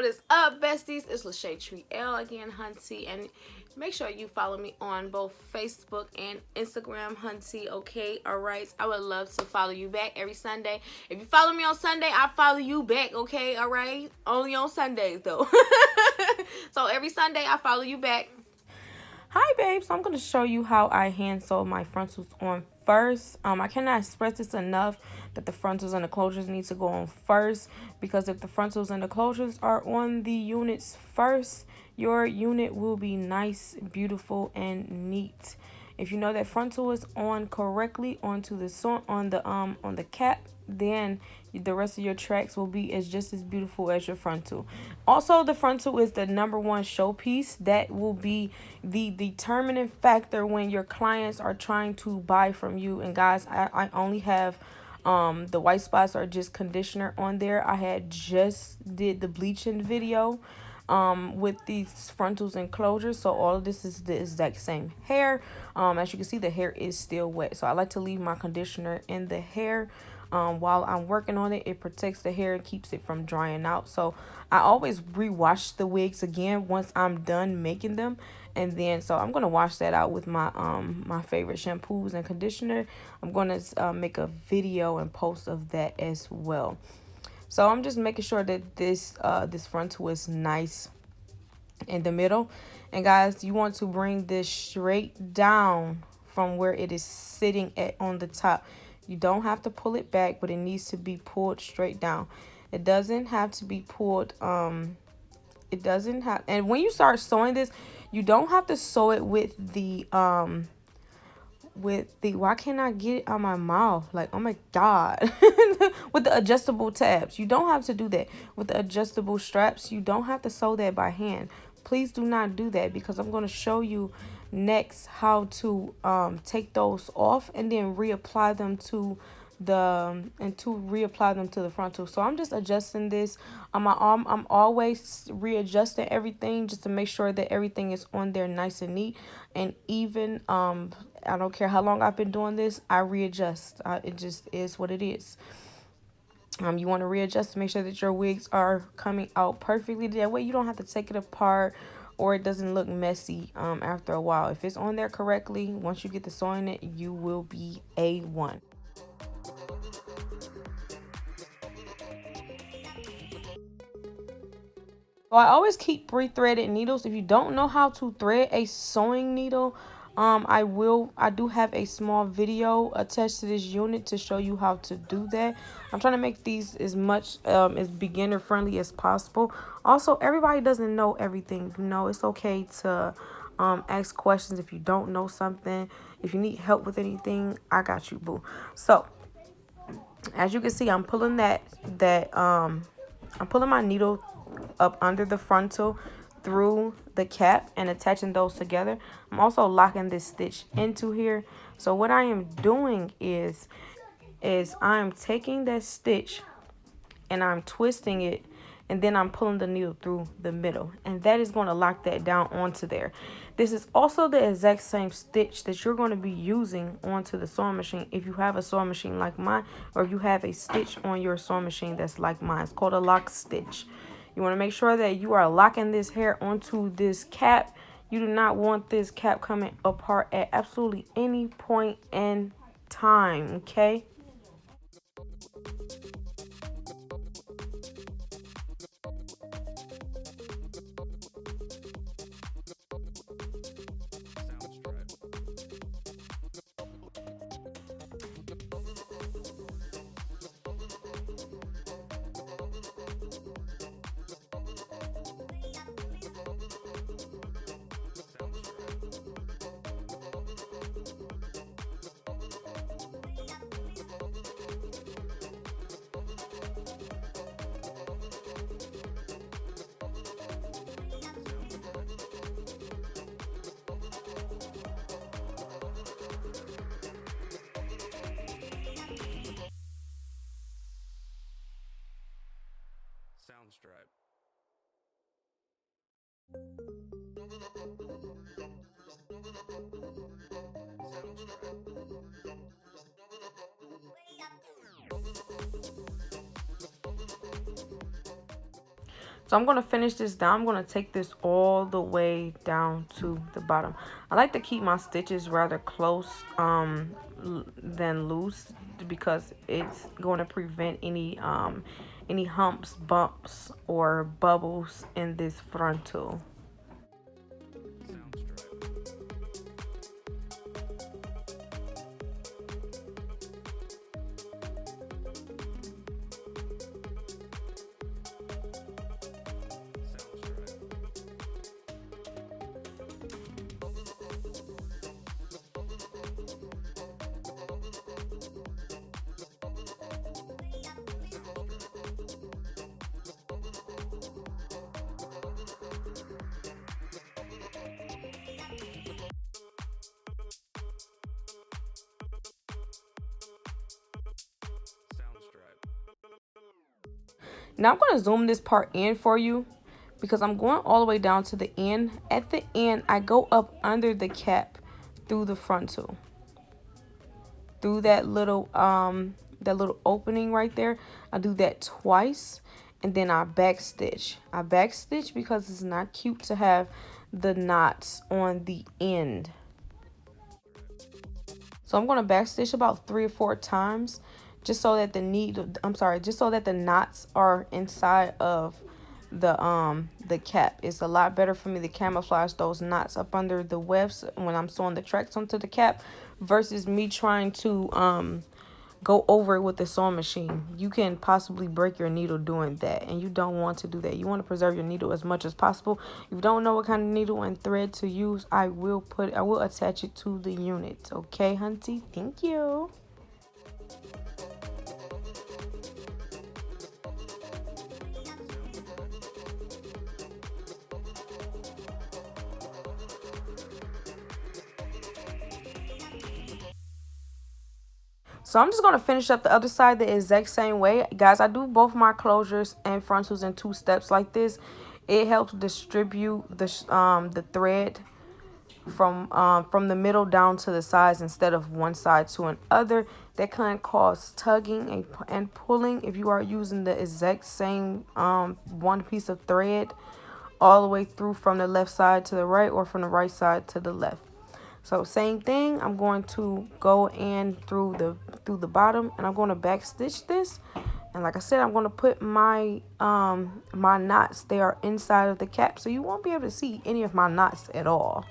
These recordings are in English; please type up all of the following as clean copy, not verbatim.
What is up, besties? It's Lachey Triel again, Hunty, and make sure you follow me on both Facebook and Instagram, Hunty. Okay, all right. I would love to follow you back every Sunday. If you follow me on Sunday, I follow you back. Okay, all right. Only on Sundays though. So every Sunday, I follow you back. Hi, babes. So I'm going to show you how I hand sew my frontals on first. I cannot express this enough that the frontals and the closures need to go on first, because if the frontals and the closures are on the units first, your unit will be nice, beautiful, and neat. If you know that frontal is on correctly onto the on the cap, then the rest of your tracks will be just as beautiful as your frontal. Also, the frontal is the #1 showpiece that will be the determining factor when your clients are trying to buy from you. And guys, I only have the white spots are just conditioner on there. I had just did the bleaching video with these frontals and closures, so all of this is the exact same hair. As you can see, the hair is still wet, so I like to leave my conditioner in the hair while I'm working on it. It protects the hair and keeps it from drying out. So I always rewash the wigs again once I'm done making them, and then so I'm gonna wash that out with my my favorite shampoos and conditioner. I'm gonna make a video and post of that as well. So I'm just making sure that this frontal is nice in the middle. And guys, you want to bring this straight down from where it is sitting at on the top. You don't have to pull it back, but it needs to be pulled straight down. It doesn't have to be pulled it doesn't have, and when you start sewing this, you don't have to sew it with the why can't I get it out my mouth? Like, oh my god. With the adjustable tabs. You don't have to do that. With the adjustable straps, you don't have to sew that by hand. Please do not do that, because I'm going to show you next how to take those off and then reapply them to the frontal. So I'm just adjusting this on my arm. I'm always readjusting everything just to make sure that everything is on there nice and neat and even. I don't care how long I've been doing this, I readjust. It just is what it is. You want to readjust to make sure that your wigs are coming out perfectly. That way you don't have to take it apart or it doesn't look messy after a while. If it's on there correctly, once you get to sewing it, you will be A1. So I always keep 3-threaded needles. If you don't know how to thread a sewing needle, I do have a small video attached to this unit to show you how to do that. I'm trying to make these as much as beginner friendly as possible. Also, everybody doesn't know everything. You know, it's okay to ask questions if you don't know something. If you need help with anything, I got you, boo. So as you can see, I'm pulling I'm pulling my needle up under the frontal through the cap and attaching those together. I'm also locking this stitch into here. So what I am doing is I'm taking that stitch and I'm twisting it, and then I'm pulling the needle through the middle, and that is going to lock that down onto there. This is also the exact same stitch that you're going to be using onto the sewing machine if you have a sewing machine like mine, or if you have a stitch on your sewing machine that's like mine. It's called a lock stitch. You want to make sure that you are locking this hair onto this cap. You do not want this cap coming apart at absolutely any point in time, okay? So I'm going to finish this down. I'm going to take this all the way down to the bottom. I like to keep my stitches rather close than loose, because it's going to prevent any humps, bumps, or bubbles in this frontal. Now I'm going to zoom this part in for you, because I'm going all the way down to the end. At the end, I go up under the cap through the frontal, through that little opening right there. I do that twice, and then I backstitch. I backstitch because it's not cute to have the knots on the end. So I'm going to backstitch about 3 or 4 times, just so that just so that the knots are inside of the cap. It's a lot better for me to camouflage those knots up under the wefts when I'm sewing the tracks onto the cap, versus me trying to go over it with the sewing machine. You can possibly break your needle doing that, and you don't want to do that. You want to preserve your needle as much as possible. If you don't know what kind of needle and thread to use, I will attach it to the unit. Okay, hunty? Thank you. So I'm just going to finish up the other side the exact same way. Guys, I do both my closures and frontals in 2 steps like this. It helps distribute the thread from the middle down to the sides, instead of one side to another. That can cause tugging and pulling if you are using the exact same one piece of thread all the way through, from the left side to the right or from the right side to the left. So same thing, I'm going to go in through the bottom, and I'm going to back stitch this. And like I said, I'm going to put my my knots. They are inside of the cap, so you won't be able to see any of my knots at all.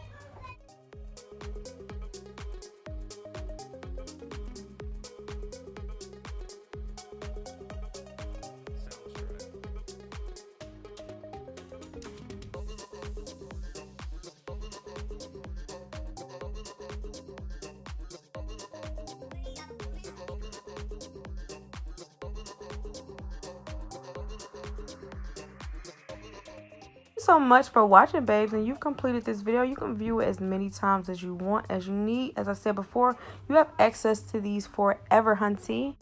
So much for watching, babes, and you've completed this video. You can view it as many times as you want, as you need. As I said before, you have access to these forever, hunty.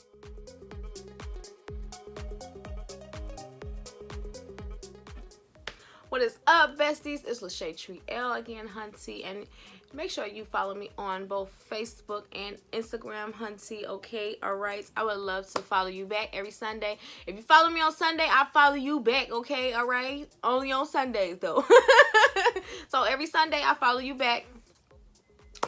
What is up, besties? It's Lachey Tree L again, hunty, and make sure you follow me on both Facebook and Instagram, hunty. Okay, all right. I would love to follow you back every Sunday. If you follow me on Sunday, I follow you back. Okay, all right. Only on Sundays though. So every Sunday I follow you back.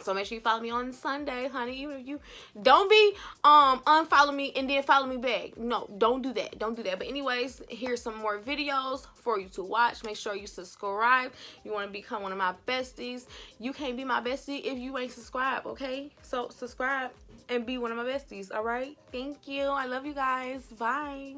So make sure you follow me on Sunday, honey. You don't be unfollow me and then follow me back. No, don't do that. Don't do that. But anyways, here's some more videos for you to watch. Make sure you subscribe. You want to become one of my besties. You can't be my bestie if you ain't subscribed, okay? So subscribe and be one of my besties, all right? Thank you. I love you guys. Bye.